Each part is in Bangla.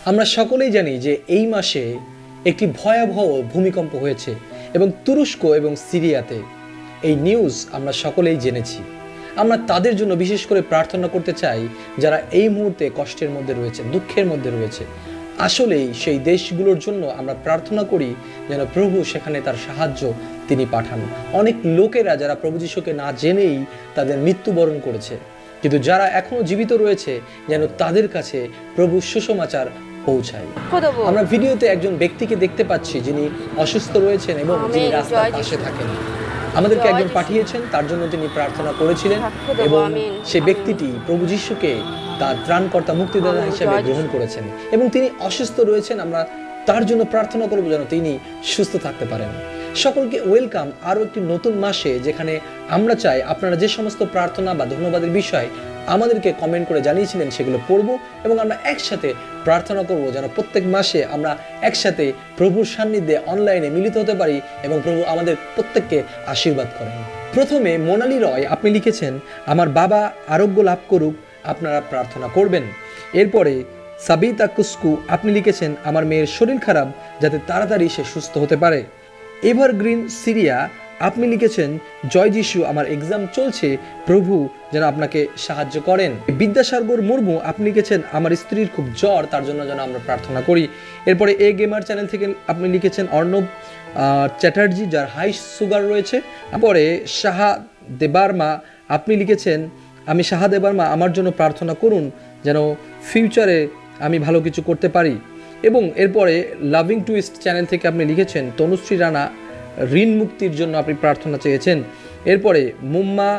আমরা সকলেই জানি যে এই মাসে একটি ভয়াবহ ভূমিকম্প হয়েছে এবং তুরস্ক এবং সিরিয়াতে এই নিউজ আমরা সকলেই জেনেছি। আমরা তাদের জন্য বিশেষ করে প্রার্থনা করতে চাই যারা এই মুহূর্তে কষ্টের মধ্যে রয়েছে, দুঃখের মধ্যে রয়েছে। আসলেই সেই দেশগুলোর জন্য আমরা প্রার্থনা করি যেন প্রভু সেখানে তার সাহায্য তিনি পাঠান। অনেক লোকেরা যারা প্রভু যিশুকে না জেনেই তাদের মৃত্যুবরণ করেছে, কিন্তু যারা এখনো জীবিত রয়েছে যেন তাদের কাছে প্রভু সুসমাচার পৌঁছায়। আমরা ভিডিওতে একজন ব্যক্তিকে দেখতে পাচ্ছি যিনি অসুস্থ রয়েছেন এবং যিনি রাস্তার পাশে থাকেন। আমাদেরকে একজন পাঠিয়েছেন, তার জন্য তিনি প্রার্থনা করেছিলেন এবং সেই ব্যক্তিটি প্রভু যিশুকে তার ত্রাণকর্তা মুক্তিদাতা হিসেবে গ্রহণ করেছেন এবং তিনি অসুস্থ রয়েছেন। আমরা তার জন্য প্রার্থনা করব যেন তিনি সুস্থ থাকতে পারেন। সকলকে ওয়েলকাম আরও একটি নতুন মাসে, যেখানে আমরা চাই আপনারা যে সমস্ত প্রার্থনা বা ধন্যবাদের বিষয় আমাদেরকে কমেন্ট করে জানিয়েছিলেন সেগুলো পড়ব এবং আমরা একসাথে প্রার্থনা করব যেন প্রত্যেক মাসে আমরা একসাথে প্রভুর সান্নিধ্যে অনলাইনে মিলিত হতে পারি এবং প্রভু আমাদের প্রত্যেককে আশীর্বাদ করেন। প্রথমে মোনালি রয় আপনি লিখেছেন, আমার বাবা আরোগ্য লাভ করুক, আপনারা প্রার্থনা করবেন। এরপরে সাবিতা কুস্কু আপনি লিখেছেন, আমার মেয়ের শরীর খারাপ, যাতে তাড়াতাড়ি সে সুস্থ হতে পারে। এভারগ্রিন সিরিয়া আপনি লিখেছেন, জয় যিশু, আমার এক্সাম চলছে, প্রভু যেন আপনাকে সাহায্য করেন। বিদ্যাসাগর মুর্মু আপনি লিখেছেন, আমার স্ত্রীর খুব জ্বর, তার জন্য যেন আমরা প্রার্থনা করি। এরপরে এ গেমার চ্যানেল থেকে আপনি লিখেছেন অর্ণব চ্যাটার্জি, যার হাই সুগার রয়েছে। তারপরে সাহা দেবার্মা আপনি লিখেছেন, আমি সাহা দেবার্মা, আমার জন্য প্রার্থনা করুন যেন ফিউচারে আমি ভালো কিছু করতে পারি। এবং এরপরে লাভিং টুইস্ট চ্যানেল থেকে আপনি লিখেছেন, তনুশ্রী রানা, ঋণ মুক্তির জন্য আপনি প্রার্থনা চেয়েছেন। এরপরে মুম্মা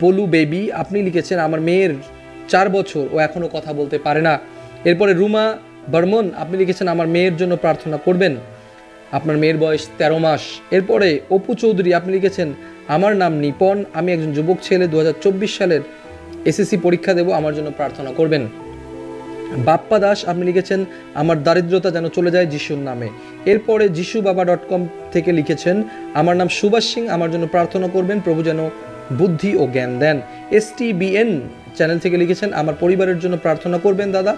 পলু বেবি আপনি লিখেছেন, আমার মেয়ের 4 বছর, ও এখনও কথা বলতে পারে না। এরপরে রুমা বর্মন আপনি লিখেছেন, আমার মেয়ের জন্য প্রার্থনা করবেন, আপনার মেয়ের বয়স 13 মাস। এরপরে অপু চৌধুরী আপনি লিখেছেন, আমার নাম নিপন, আমি একজন যুবক ছেলে, 2024 সালের এসএসসি পরীক্ষা দেব, আমার জন্য প্রার্থনা করবেন। বাপ্পা দাস আপনি লিখেছেন, আমার দারিদ্রতা যেন চলে যায় যিশুর নামে। এরপরে যিশুবাবা.com থেকে লিখেছেন, আমার নাম সুভাষ সিং, আমার জন্য প্রার্থনা করবেন, প্রভু যেন বুদ্ধি ও জ্ঞান দেন। STBN চ্যানেল থেকে লিখেছেন, আমার পরিবারের জন্য প্রার্থনা করবেন দাদা,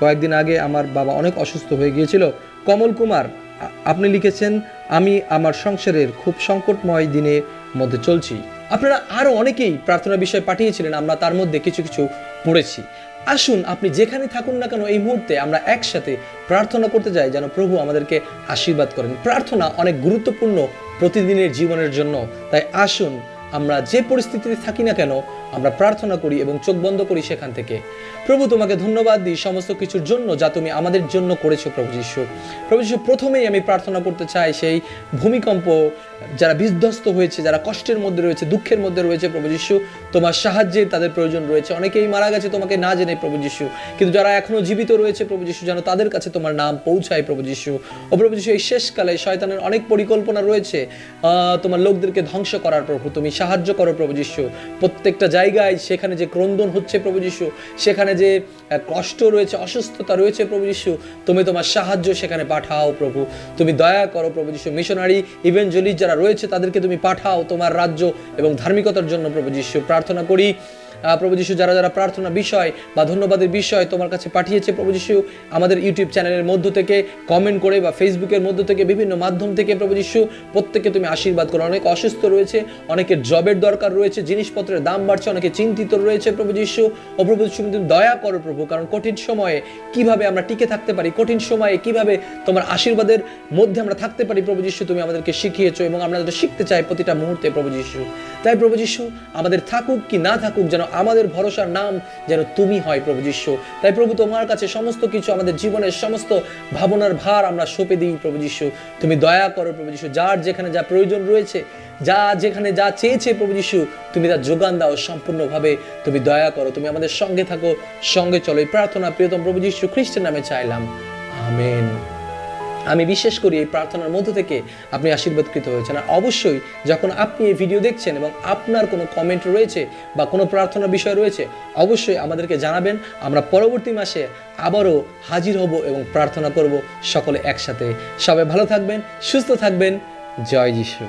কয়েকদিন আগে আমার বাবা অনেক অসুস্থ হয়ে গিয়েছিল। কমল কুমার আপনি লিখেছেন, আমি আমার সংসারের খুব সংকটময় দিনের মধ্যে চলছি। আপনারা আরও অনেকেই প্রার্থনার বিষয় পাঠিয়েছিলেন, আমরা তার মধ্যে কিছু কিছু পড়েছি। আসুন আপনি যেখানে থাকুন না কেন, এই মুহূর্তে আমরা একসাথে প্রার্থনা করতে যাই যেন প্রভু আমাদেরকে আশীর্বাদ করেন। প্রার্থনা অনেক গুরুত্বপূর্ণ প্রতিদিনের জীবনের জন্য, তাই আসুন আমরা যে পরিস্থিতিতে থাকি না কেন আমরা প্রার্থনা করি এবং চোখ বন্ধ করি সেখান থেকে। প্রভু তোমাকে ধন্যবাদ দিই সমস্ত কিছুর জন্য যা তুমি আমাদের জন্য করেছো প্রভু যিশু। প্রভু যিশু, প্রথমেই আমি প্রার্থনা করতে চাই সেই ভূমিকম্প যারা বিধ্বস্ত হয়েছে, যারা কষ্টের মধ্যে রয়েছে, দুঃখের মধ্যে রয়েছে প্রভু যিশু, তোমার সাহায্যের তাদের প্রয়োজন রয়েছে। অনেকেই মারা গেছে তোমাকে না জেনে প্রভু যিশু, কিন্তু যারা এখনো জীবিত রয়েছে প্রভু যিশু, যেন তাদের কাছে তোমার নাম পৌঁছায় প্রভু যিশু। ও প্রভু যিশু, এই শেষকালে শয়তানের অনেক পরিকল্পনা রয়েছে তোমার লোকদেরকে ধ্বংস করার, প্রভু তুমি সাহায্য করো প্রভু যিশু। প্রত্যেকটা জায়গায় সেখানে যে ক্রন্দন হচ্ছে প্রভু যিশু, সেখানে যে কষ্ট রয়েছে, অসুস্থতা রয়েছে প্রভু যিশু, তুমি তোমার সাহায্য সেখানে পাঠাও প্রভু, তুমি দয়া করো প্রভু যিশু। মিশনারি ইভেঞ্জেলিস্ট যারা রয়েছে তাদেরকে তুমি পাঠাও তোমার রাজ্য এবং ধার্মিকতার জন্য প্রভু যিশু। প্রার্থনা করি প্রভু যিশু, যারা যারা প্রার্থনা বিষয় বা ধন্যবাদের বিষয় তোমার কাছে পাঠিয়েছে প্রভু যিশু, আমাদের ইউটিউব চ্যানেলের মধ্য থেকে কমেন্ট করে বা ফেসবুকের মধ্য থেকে বিভিন্ন মাধ্যম থেকে প্রভু যিশু, প্রত্যেককে তুমি আশীর্বাদ করো। অনেক অসুস্থ রয়েছে, অনেকের জবের দরকার রয়েছে, জিনিসপত্রের দাম বাড়ছে, অনেকে চিন্তিত রয়েছে প্রভু যিশু। ও প্রভু যিশু, তুমি দয়া করো প্রভু, কারণ কঠিন সময়ে কিভাবে আমরা টিকে থাকতে পারি, কঠিন সময়ে কিভাবে তোমার আশীর্বাদের মধ্যে আমরা থাকতে পারি প্রভু যিশু, তুমি আমাদেরকে শিখিয়েছো এবং আমরা যেটা শিখতে চাই প্রতিটা মুহূর্তে প্রভু যিশু। তাই প্রভু যিশু, আমাদের থাকুক কি না থাকুক, যেন আমাদের ভরসার নাম যেন তুমি হয় প্রভু যিশু। তাই প্রভু তোমার কাছে সমস্ত কিছু, আমাদের জীবনের সমস্ত ভাবনার ভার আমরা সঁপে দিই প্রভু যিশু। তুমি দয়া করো প্রভু যিশু, যার যেখানে যা প্রয়োজন রয়েছে, যা যেখানে যা চেয়েছে প্রভু যিশু, তুমি তার যোগান দাও সম্পূর্ণভাবে। তুমি দয়া করো, তুমি আমাদের সঙ্গে থাকো, সঙ্গে চলো। এই প্রার্থনা প্রিয়তম প্রভু যিশু খ্রিস্টের নামে চাইলাম, আমেন। আমি বিশ্বাস করি এই প্রার্থনার মধ্য থেকে আপনি আশীর্বাদকৃত হয়েছেন। আর অবশ্যই যখন আপনি এই ভিডিও দেখছেন এবং আপনার কোনো কমেন্ট রয়েছে বা কোনো প্রার্থনার বিষয় রয়েছে, অবশ্যই আমাদেরকে জানাবেন। আমরা পরবর্তী মাসে আবারও হাজির হব এবং প্রার্থনা করব সকলে একসাথে। সবাই ভালো থাকবেন, সুস্থ থাকবেন। জয় যিশু।